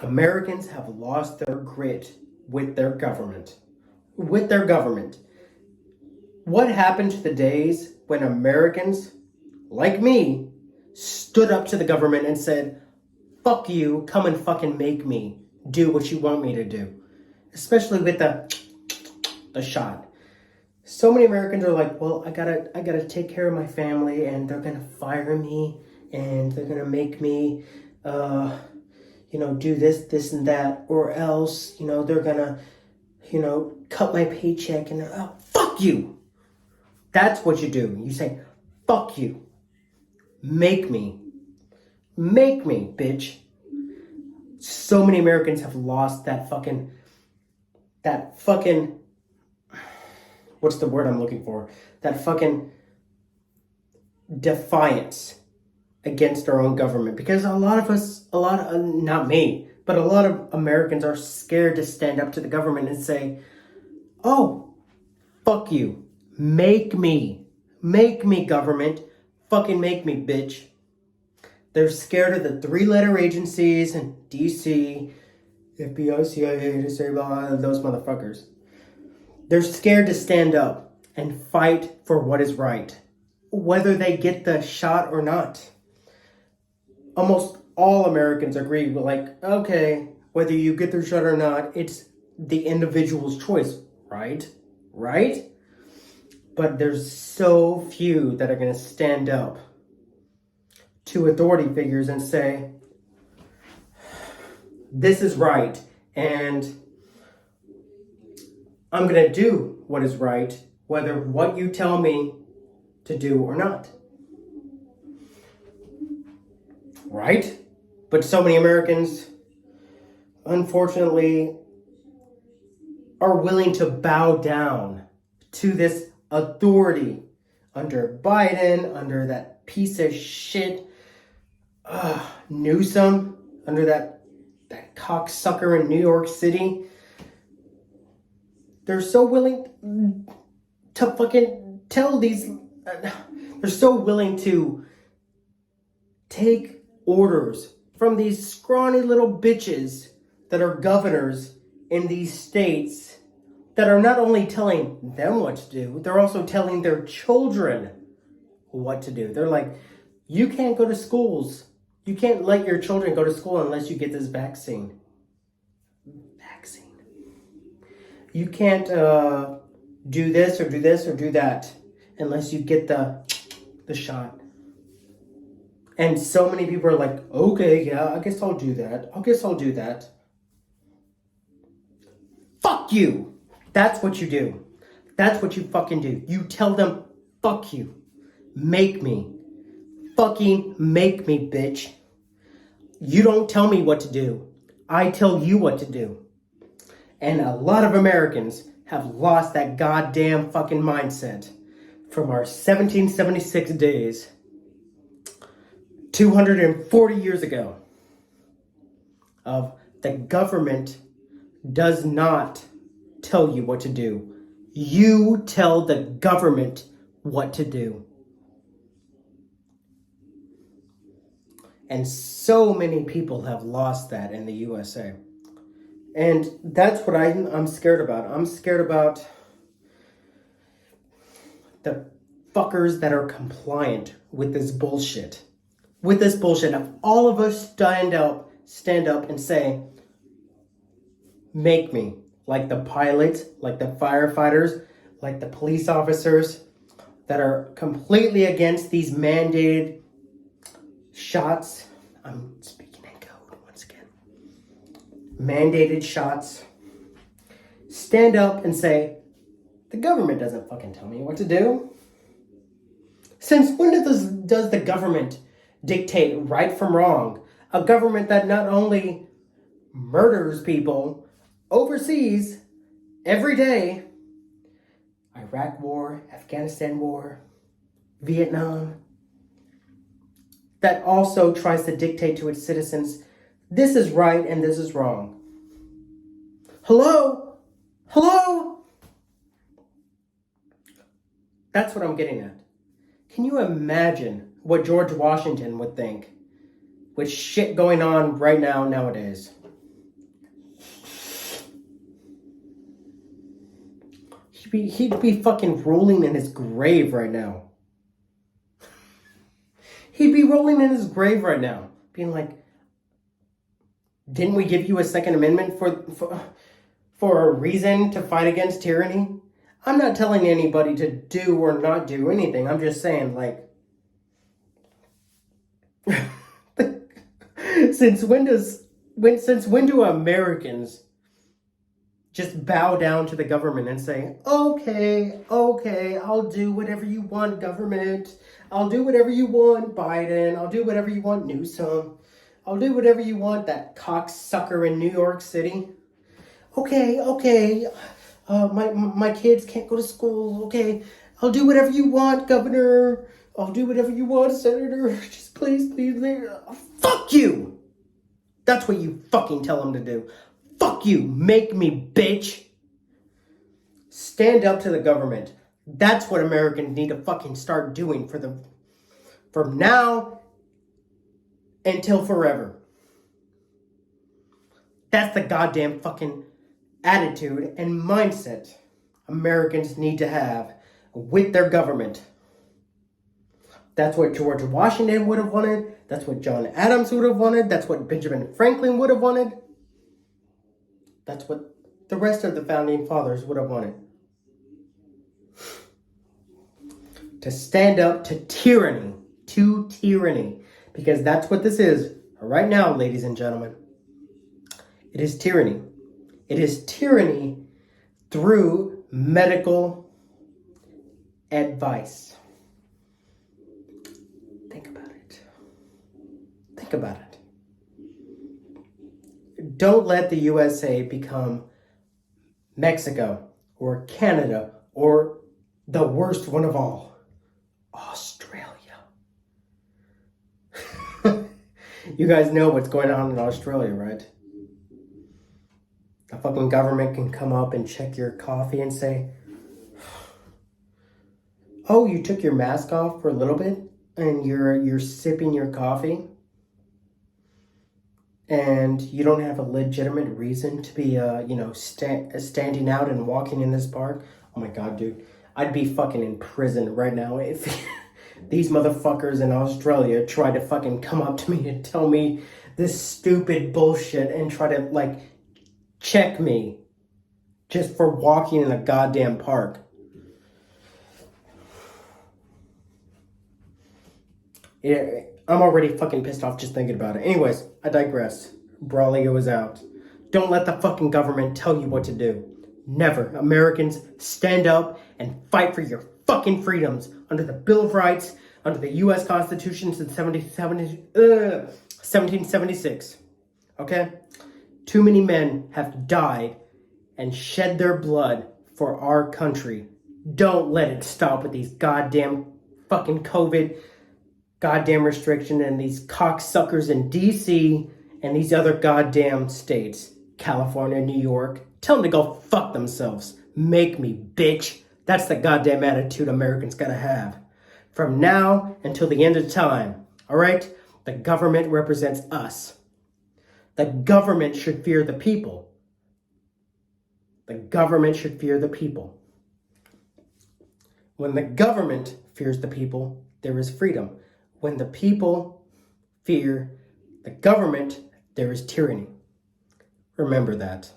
Americans have lost their grit with their government. With their government. What happened to the days when Americans, like me, stood up to the government and said, fuck you, come and fucking make me do what you want me to do? Especially with the shot. So many Americans are like, well, I gotta take care of my family, and they're gonna fire me, and they're gonna make me, do this and that, or else, they're gonna, cut my paycheck, and fuck you. That's what you do. You say, fuck you. Make me, bitch. So many Americans have lost that fucking, what's the word I'm looking for? That fucking defiance against our own government. Because not me, but a lot of Americans are scared to stand up to the government and say, oh, fuck you. Make me, government. Fucking make me, bitch. They're scared of the three-letter agencies and DC, FBI, CIA, to say blah, those motherfuckers. They're scared to stand up and fight for what is right, whether they get the shot or not. Almost all Americans agree with, okay, whether you get the shot or not, it's the individual's choice, right? Right? But there's so few that are going to stand up to authority figures and say, this is right, and I'm going to do what is right, whether what you tell me to do or not. Right? But so many Americans, unfortunately, are willing to bow down to this authority under Biden, under that piece of shit Newsom, under that cocksucker in New York City. They're so willing to fucking tell these... they're so willing to take orders from these scrawny little bitches that are governors in these states that are not only telling them what to do, they're also telling their children what to do. They're like, you can't go to schools. You can't let your children go to school unless you get this vaccine. You can't do this or do this or do that unless you get the shot. And so many people are like, okay, yeah, I guess I'll do that. Fuck you. That's what you do. That's what you fucking do. You tell them, fuck you. Make me. Fucking make me, bitch. You don't tell me what to do. I tell you what to do. And a lot of Americans have lost that goddamn fucking mindset from our 1776 days, 240 years ago, of the government does not tell you what to do. You tell the government what to do. And so many people have lost that in the USA. And that's what I'm scared about. I'm scared about the fuckers that are compliant with this bullshit. If all of us stand up and say, make me, like the pilots, like the firefighters, like the police officers that are completely against these mandated shots. I'm speaking in code once again. Mandated shots. Stand up and say, the government doesn't fucking tell me what to do. Since when does the government dictate right from wrong? A government that not only murders people overseas every day, Iraq war, Afghanistan war, Vietnam, that also tries to dictate to its citizens, this is right and this is wrong. Hello? That's what I'm getting at. Can you imagine what George Washington would think with shit going on right now nowadays? He'd be fucking rolling in his grave right now. He'd be rolling in his grave right now, being like, didn't we give you a Second Amendment for a reason to fight against tyranny? I'm not telling anybody to do or not do anything. I'm just saying, like, since when do Americans just bow down to the government and say, okay, I'll do whatever you want, government. I'll do whatever you want, Biden. I'll do whatever you want, Newsom. I'll do whatever you want, that cocksucker in New York City. Okay. My kids can't go to school. Okay, I'll do whatever you want, Governor. I'll do whatever you want, Senator. Just please. Fuck you. That's what you fucking tell them to do. Fuck you. Make me, bitch. Stand up to the government. That's what Americans need to fucking start doing from now until forever. That's the goddamn fucking attitude and mindset Americans need to have with their government. That's what George Washington would have wanted. That's what John Adams would have wanted. That's what Benjamin Franklin would have wanted. That's what the rest of the founding fathers would have wanted. To stand up to tyranny. Because that's what this is right now, ladies and gentlemen. It is tyranny. It is tyranny through medical advice. Think about it. Don't let the USA become Mexico or Canada or the worst one of all, Australia. You guys know what's going on in Australia, right? The fucking government can come up and check your coffee and say, oh, you took your mask off for a little bit and you're sipping your coffee and you don't have a legitimate reason to be, standing out and walking in this park. Oh my God, dude. I'd be fucking in prison right now if these motherfuckers in Australia tried to fucking come up to me and tell me this stupid bullshit and try to, like, check me just for walking in a goddamn park. Yeah, I'm already fucking pissed off just thinking about it. Anyways, I digress. Braulio is out. Don't let the fucking government tell you what to do. Never. Americans, stand up and fight for your fucking freedoms under the Bill of Rights, under the U.S. Constitution since 1776. Okay? Too many men have died and shed their blood for our country. Don't let it stop with these goddamn fucking COVID goddamn restriction and these cocksuckers in D.C. and these other goddamn states. California, New York. Tell them to go fuck themselves. Make me, bitch. That's the goddamn attitude Americans gotta have. From now until the end of time. Alright? The government represents us. The government should fear the people. The government should fear the people. When the government fears the people, there is freedom. When the people fear the government, there is tyranny. Remember that.